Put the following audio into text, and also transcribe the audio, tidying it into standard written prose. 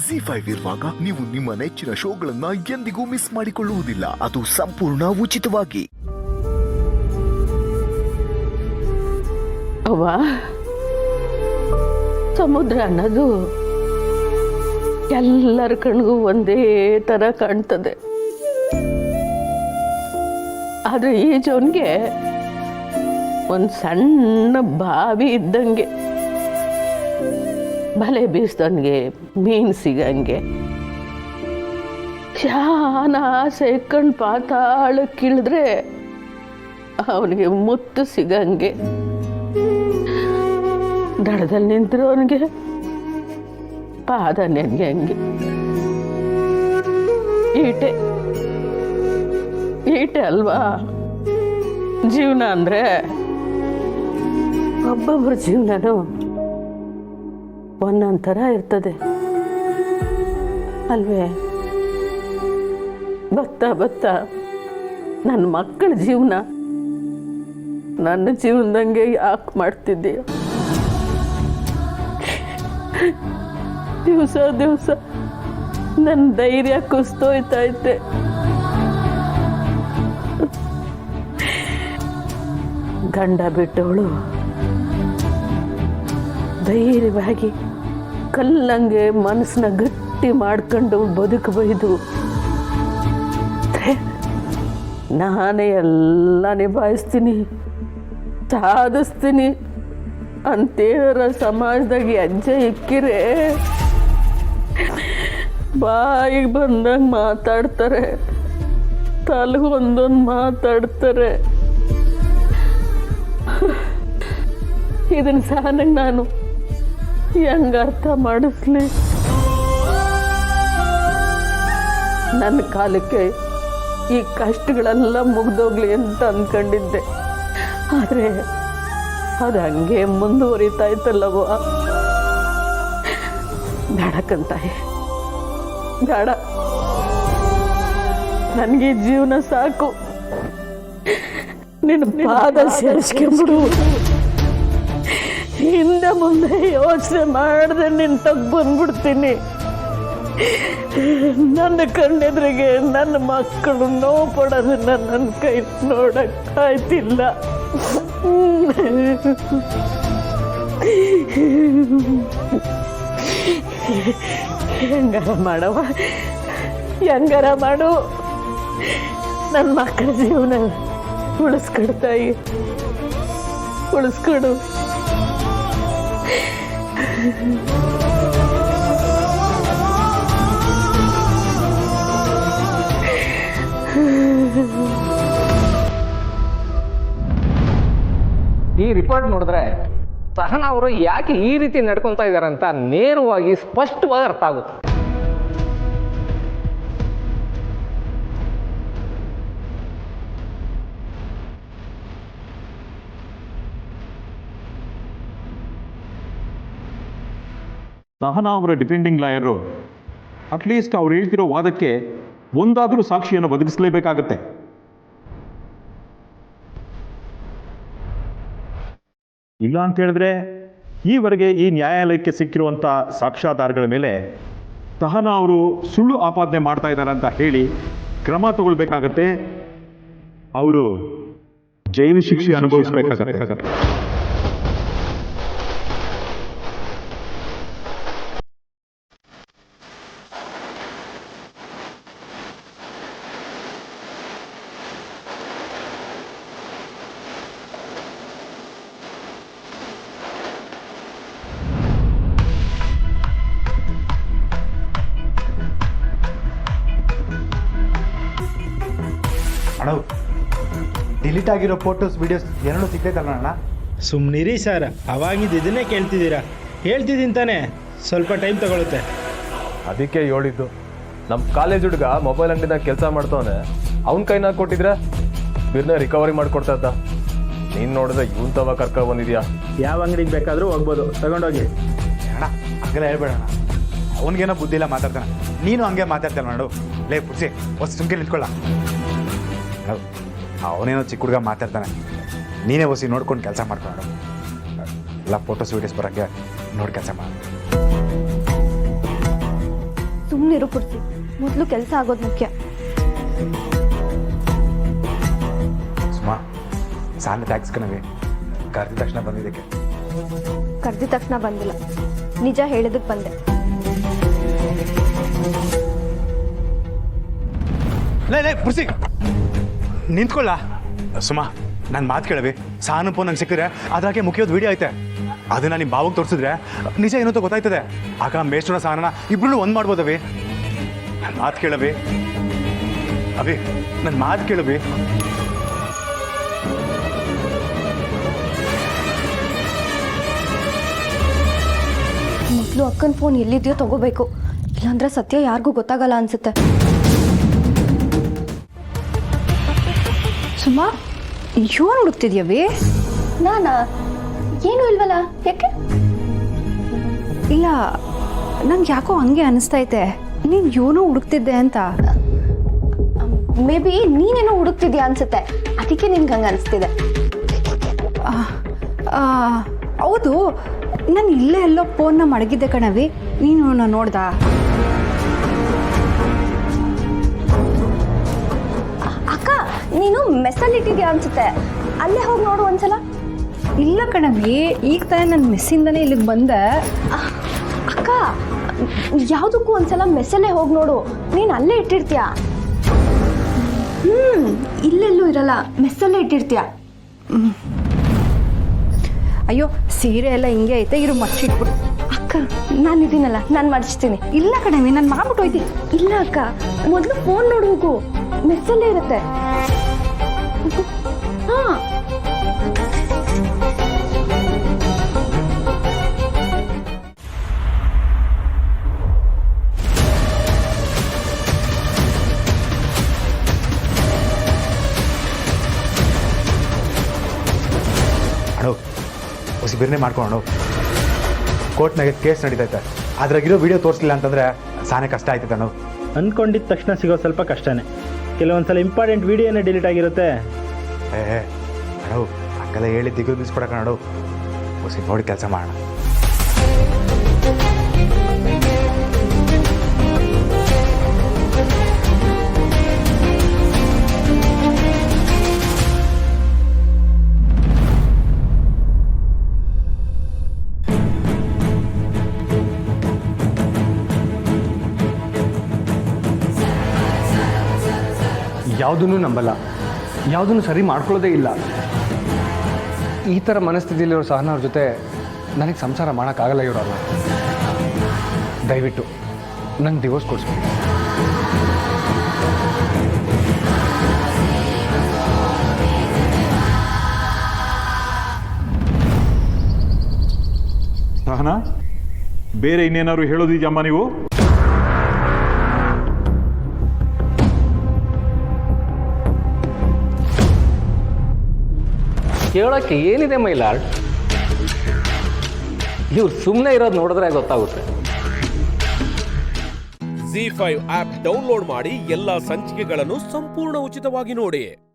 ZEE5 ಇರುವಾಗ ನೀವು ನಿಮ್ಮ ನೆಚ್ಚಿನ ಶೋಗಳನ್ನ ಎಂದಿಗೂ ಮಿಸ್ ಮಾಡಿಕೊಳ್ಳುವುದಿಲ್ಲ. ಅದು ಸಂಪೂರ್ಣ ಉಚಿತವಾಗಿ. ಅವ್ವ, ಸಮುದ್ರ ಅನ್ನೋದು ಎಲ್ಲರ ಕಣ್ಗೂ ಒಂದೇ ತರ ಕಾಣ್ತದೆ. ಆದ್ರೆ ಈ ಜೋನ್ಗೆ ಒಂದು ಸಣ್ಣ ಬಾವಿ ಇದ್ದಂಗೆ, ಬಲೆ ಬೀಸ್ದವನಿಗೆ ಮೀನು ಸಿಗಂಗೆ, ಶಾನ ಆಸೆ ಕಣ್ ಪಾತಾಳಕ್ಕಿಳಿದ್ರೆ ಅವನಿಗೆ ಮುತ್ತು ಸಿಗಂಗೆ, ದಡದಲ್ಲಿ ನಿಂತಿರೋನಿಗೆ ಪಾದ ನೆನ್ಗೆ ಹಂಗೆ. ಈಟೆ ಅಲ್ವಾ ಜೀವನ ಅಂದ್ರೆ. ಒಬ್ಬೊಬ್ಬರ ಜೀವನನೂ ಒಂದೊಂದು ಥರ ಇರ್ತದೆ ಅಲ್ವೇ? ಬತ್ತಾ ನನ್ನ ಮಕ್ಕಳ ಜೀವನ ನನ್ನ ಜೀವನದಂಗೆ ಯಾಕೆ ಮಾಡ್ತಿದ್ದೀಯ? ದಿವಸ ನನ್ನ ಧೈರ್ಯ ಕುಸ್ತೋಯ್ತೈತೆ. ಗಂಡ ಬಿಟ್ಟವಳು ಧೈರ್ಯವಾಗಿ ಕಲ್ಲಂಗೆ ಮನಸ್ಸನ್ನ ಗಟ್ಟಿ ಮಾಡ್ಕೊಂಡು ಬದುಕಬಹುದು. ನಾನೇ ಎಲ್ಲ ನಿಭಾಯಿಸ್ತೀನಿ, ಸಾಧಿಸ್ತೀನಿ ಅಂತೇಳರ ಸಮಾಜದಾಗ ಹೆಜ್ಜೆ ಇಕ್ಕಿರೆ ಬಾಯಿಗೆ ಬಂದಂಗೆ ಮಾತಾಡ್ತಾರೆ, ತಲೆಗೆ ಒಂದೊಂದು ಮಾತಾಡ್ತಾರೆ. ಇದನ್ನ ಸಹನಾಗಿ ನಾನು ಹೆಂಗ ಅರ್ಥ ಮಾಡಿಸ್ಲಿ? ನನ್ನ ಕಾಲಕ್ಕೆ ಈ ಕಷ್ಟಗಳೆಲ್ಲ ಮುಗ್ದೋಗ್ಲಿ ಅಂತ ಅಂದ್ಕೊಂಡಿದ್ದೆ. ಆದರೆ ಅದು ಹಂಗೆ ಮುಂದುವರಿತಾ ಇತ್ತಲ್ಲವ. ಬೇಡಕ್ಕಂತಾಯಿ, ಬೇಡ, ನನಗೆ ಜೀವನ ಸಾಕು. ನಿನ್ನ ಪಾದ ಸೇರಿಸ್ಕೊಂಬಿಡು. ಹಿಂದೆ ಮುಂದೆ ಯೋಚನೆ ಮಾಡಿದ್ರೆ ನಿನ್ನ ತಗ್ ಬಂದ್ಬಿಡ್ತೀನಿ. ನನ್ನ ಕಣ್ಣೆದ್ರಿಗೆ ನನ್ನ ಮಕ್ಕಳು ನೋವು ಪಡೋದನ್ನ ನನ್ನ ಕೈ ನೋಡಕ್ಕಾಯ್ತಿಲ್ಲ. ಹೆಂಗಾರ ಮಾಡವ, ಹೆಂಗಾರ ಮಾಡು, ನನ್ನ ಮಕ್ಕಳ ಜೀವನ ಉಳಿಸ್ಕೊಡ್ತಾಯಿ, ಉಳಿಸ್ಕೊಡು. ಈ ರಿಪೋರ್ಟ್ ನೋಡಿದ್ರೆ ಸಹನಾ ಅವರು ಯಾಕೆ ಈ ರೀತಿ ನಡ್ಕೊತಾ ಇದ್ದಾರೆ ಅಂತ ನೇರವಾಗಿ ಸ್ಪಷ್ಟವಾಗಿ ಅರ್ಥ ಆಗುತ್ತೆ. ಸಹನಾ ಅವರ ಡಿಫೆಂಡಿಂಗ್ ಲಾಯರು ಅಟ್ಲೀಸ್ಟ್ ಅವ್ರು ಹೇಳ್ತಿರೋ ವಾದಕ್ಕೆ ಒಂದಾದರೂ ಸಾಕ್ಷಿಯನ್ನು ಒದಗಿಸಲೇಬೇಕಾಗತ್ತೆ. ಇಲ್ಲ ಅಂತ ಹೇಳಿದ್ರೆ ಈವರೆಗೆ ಈ ನ್ಯಾಯಾಲಯಕ್ಕೆ ಸಿಕ್ಕಿರುವಂಥ ಸಾಕ್ಷ್ಯಾಧಾರಗಳ ಮೇಲೆ ಸಹನಾ ಅವರು ಸುಳ್ಳು ಆಪಾದನೆ ಮಾಡ್ತಾ ಇದ್ದಾರೆ ಅಂತ ಹೇಳಿ ಕ್ರಮ ತಗೊಳ್ಬೇಕಾಗತ್ತೆ. ಅವರು ಜೈಲು ಶಿಕ್ಷೆ ಅನುಭವಿಸಬೇಕಾಗತ್ತೆ. ಅಣ್ಣ, ಡಿಲೀಟ್ ಆಗಿರೋ ಫೋಟೋಸ್ ವಿಡಿಯೋಸ್ ಏನೋ ಸಿಗ್ತೈತಲ್ಲ ಅಣ್ಣ? ಸುಮ್ಮನಿರಿ ಸರ್, ಅವಾಗಿದ್ದು ಇದನ್ನೇ ಕೇಳ್ತಿದ್ದೀರಾ? ಹೇಳ್ತಿದ್ದೀನಿ ತಾನೇ, ಸ್ವಲ್ಪ ಟೈಮ್ ತಗೊಳುತ್ತೆ. ಅದಕ್ಕೆ ಹೇಳಿದ್ದು. ನಮ್ಮ ಕಾಲೇಜ್ ಹುಡುಗ ಮೊಬೈಲ್ ಅಂಗಡಿದಾಗ ಕೆಲಸ ಮಾಡ್ತವನೆ, ಅವ್ನ ಕೈನಾಗ ಕೊಟ್ಟಿದ್ರೆ ಬಿರ್ನ ರಿಕವರಿ ಮಾಡಿಕೊಡ್ತಾ ಇದ್ದ. ನೀನು ನೋಡಿದ್ರೆ ಇವನ್ ತವ ಕರ್ಕೊ ಬಂದಿದ್ಯಾ? ಯಾವ ಅಂಗಡಿಗೆ ಬೇಕಾದರೂ ಹೋಗ್ಬೋದು, ತಗೊಂಡೋಗಿ. ಅಣ್ಣ ಹಂಗೆಲ್ಲ ಹೇಳ್ಬೇಡ ಅಣ್ಣ, ಅವನಿಗೇನೋ ಬುದ್ಧಿ ಇಲ್ಲ ಮಾತಾಡ್ತಾನೆ, ನೀನು ಹಂಗೆ ಮಾತಾಡ್ತಲ್ಲ ನೋಡು. ಲೇ ಪುಡ್ಸಿ, ಹೊಸ ಸುಮ್ಕೆ ನಿಂತ್ಕೊಳ್ಳ. ಅವನೇನೋ ಚಿಕ್ಕ ಹುಡುಗ ಮಾತಾಡ್ತಾನೆ, ನೀನೇ ಹೊಸಿ ನೋಡ್ಕೊಂಡು ಕೆಲಸ ಮಾಡ್ಕೊಂಡು ಎಲ್ಲ ಫೋಟೋಸ್ ವೀಡಿಯೋಸ್ ಬರೋಕ್ಕೆ ನೋಡಿ ಕೆಲಸ ಮಾಡು. ಸುಮ್ಮನಿರು ಪೂರ್ತಿ, ಮೊದಲು ಕೆಲಸ ಆಗೋದು ಮುಖ್ಯ. ಸುಮಾ ಸಾನ ಟ್ಯಾಕ್ಸ್ ಕಣವೆ ಕರೆದ ತಕ್ಷಣ ಬಂದಿದ್ದಕ್ಕೆ. ಕರೆದ ತಕ್ಷಣ ಬಂದಿಲ್ಲ, ನಿಜ ಹೇಳಿದಕ್ಕೆ ಬಂದೆ. ಲೇ ಪುರ್ಸಿ ನಿಂತ್ಕೊಳ್ಳ. ಸುಮಾ ನನ್ನ ಮಾತು ಕೇಳವಿ, ಸಾನು ಫೋನ್ ನಂಗೆ ಸಿಕ್ಕಿದ್ರೆ ಅದ್ರಾಗೆ ಮುಖ್ಯವಾದ ವಿಡಿಯೋ ಐತೆ, ಅದನ್ನ ನಿಮ್ಮ ಬಾವಿಗೆ ತೋರಿಸಿದ್ರೆ ನಿಜ ಏನೋ ಗೊತ್ತಾಯ್ತದೆ. ಆಗ ಮೇಷ್ಟ್ರನ ಸಾನನ ಇಬ್ರು ಒಂದ್ ಮಾಡ್ಬೋದವಿ. ನನ್ನ ಮಾತು ಕೇಳವಿ ಅವಿ, ನನ್ನ ಮಾತು ಕೇಳವಿ. ಮೊದಲು ಅಕ್ಕನ ಫೋನ್ ಎಲ್ಲಿದೆಯೋ ತಗೋಬೇಕು, ಇಲ್ಲಾಂದ್ರೆ ಸತ್ಯ ಯಾರಿಗೂ ಗೊತ್ತಾಗಲ್ಲ ಅನ್ಸುತ್ತೆ. ಸುಮಾ, ಏನು ಹುಡುಕ್ತಿದ್ಯವಿ? ನಾನಾ? ಏನು ಇಲ್ವಲ್ಲ, ಯಾಕೆ? ಇಲ್ಲ, ನಂಗೆ ಯಾಕೋ ಹಂಗೆ ಅನಿಸ್ತೈತೆ ನೀನು ಏನೋ ಹುಡುಕ್ತಿದ್ದೆ ಅಂತ. ಮೇ ಬಿ ನೀನೇನೋ ಹುಡುಕ್ತಿದ್ಯಾ ಅನ್ಸುತ್ತೆ, ಅದಕ್ಕೆ ನಿನ್ಗೆ ಹಂಗೆ ಅನಿಸ್ತಿದೆ. ಹೌದು, ನಾನು ಇಲ್ಲೇ ಎಲ್ಲೋ ಫೋನ್ನ ಮಡಗಿದ್ದೆ ಕಣವಿ, ನೀನು ನೋಡ್ದಾ? ಅಕ್ಕ, ನೀನು ಮೆಸ್ಸಲ್ಲಿ ಇಟ್ಟಿದ್ಯಾ ಅನ್ಸುತ್ತೆ, ಅಲ್ಲೇ ಹೋಗಿ ನೋಡು ಒಂದ್ಸಲ. ಇಲ್ಲ ಕಣವಿ, ಈಗ ತಾನೇ ನಾನು ಮೆಸ್ಸಿಂದನೇ ಇಲ್ಲಿಗೆ ಬಂದೆ. ಅಕ್ಕ, ಯಾವುದಕ್ಕೂ ಒಂದ್ಸಲ ಮೆಸ್ಸಲ್ಲೇ ಹೋಗಿ ನೋಡು, ನೀನು ಅಲ್ಲೇ ಇಟ್ಟಿರ್ತೀಯ. ಇಲ್ಲೆಲ್ಲೂ ಇರಲ್ಲ, ಮೆಸ್ಸಲ್ಲೇ ಇಟ್ಟಿರ್ತೀಯ. ಅಯ್ಯೋ, ಸೀರೆ ಎಲ್ಲ ಹಿಂಗೆ ಐತೆ, ಇರು ಮರ್ಚಿಟ್ಬಿಡು. ಅಕ್ಕ, ನಾನು ಇದೀನಲ್ಲ, ನಾನು ಮರ್ಚ್ತೀನಿ. ಇಲ್ಲ ಕಣವಿ, ನಾನು ಮಾಡ್ಬಿಟ್ಟು ಹೋಯ್ತೀನಿ. ಇಲ್ಲ ಅಕ್ಕ, ಮೊದಲು ಫೋನ್ ನೋಡು, ಹೋಗು, ಮೆಸ್ಸಲ್ಲೇ ಇರುತ್ತೆ. ಹಾಂ, ಅಣ್ಣು ಹೊಸ ಬಿರ್ನೆ ಮಾಡ್ಕೊಂಡು ಕೋರ್ಟ್ನಾಗೆ ಕೇಸ್ ನಡೀತೈತೆ, ಅದ್ರಾಗಿರೋ ವಿಡಿಯೋ ತೋರಿಸ್ಲಿಲ್ಲ ಅಂತಂದ್ರೆ ಸಾನೆ ಕಷ್ಟ ಆಯ್ತೈತೆ ಅಣ್ಣು. ಅಂದ್ಕೊಂಡಿದ್ದ ತಕ್ಷಣ ಸಿಗೋ ಸ್ವಲ್ಪ ಕಷ್ಟನೇ, ಕೆಲವೊಂದ್ಸಲ ಇಂಪಾರ್ಟೆಂಟ್ ವಿಡಿಯೋನೇ ಡಿಲೀಟ್ ಆಗಿರುತ್ತೆ. ಅಣ್ಣು ಹಂಗೆಲ್ಲ ಹೇಳಿ ದಿಗ್ಗು ಬಿಸ್ಕೊಡಕ ಅಣ್ಣು, ಹೊಸ ನೋಡಿ ಕೆಲಸ ಮಾಡೋಣ. ಯಾವುದನ್ನು ನಂಬಲ್ಲ, ಯಾವುದನ್ನು ಸರಿ ಮಾಡ್ಕೊಳ್ಳೋದೇ ಇಲ್ಲ. ಈ ಥರ ಮನಸ್ಥಿತಿಯಲ್ಲಿರೋ ಸಹನ ಅವ್ರ ಜೊತೆ ನನಗೆ ಸಂಸಾರ ಮಾಡೋಕ್ಕಾಗಲ್ಲ. ಇವರಲ್ಲ, ದಯವಿಟ್ಟು ನಂಗೆ ಡಿವೋರ್ಸ್ ಕೊಡಿಸ್ಬೇಕು. ಸಹನಾ, ಬೇರೆ ಇನ್ನೇನಾದ್ರು ಹೇಳೋದಿದ್ಯಮ್ಮ ನೀವು? ಕೇಳೋಕ್ಕೆ ಏನಿದೆ ಮೈಲಾರ್ಡ್? ಇವ್ರು ಸುಮ್ಮನೆ ಇರೋದು ನೋಡಿದ್ರೆ ಗೊತ್ತಾಗುತ್ತೆ. ZEE5 ಆಪ್ ಡೌನ್ಲೋಡ್ ಮಾಡಿ ಎಲ್ಲಾ ಸಂಚಿಕೆಗಳನ್ನು ಸಂಪೂರ್ಣ ಉಚಿತವಾಗಿ ನೋಡಿ.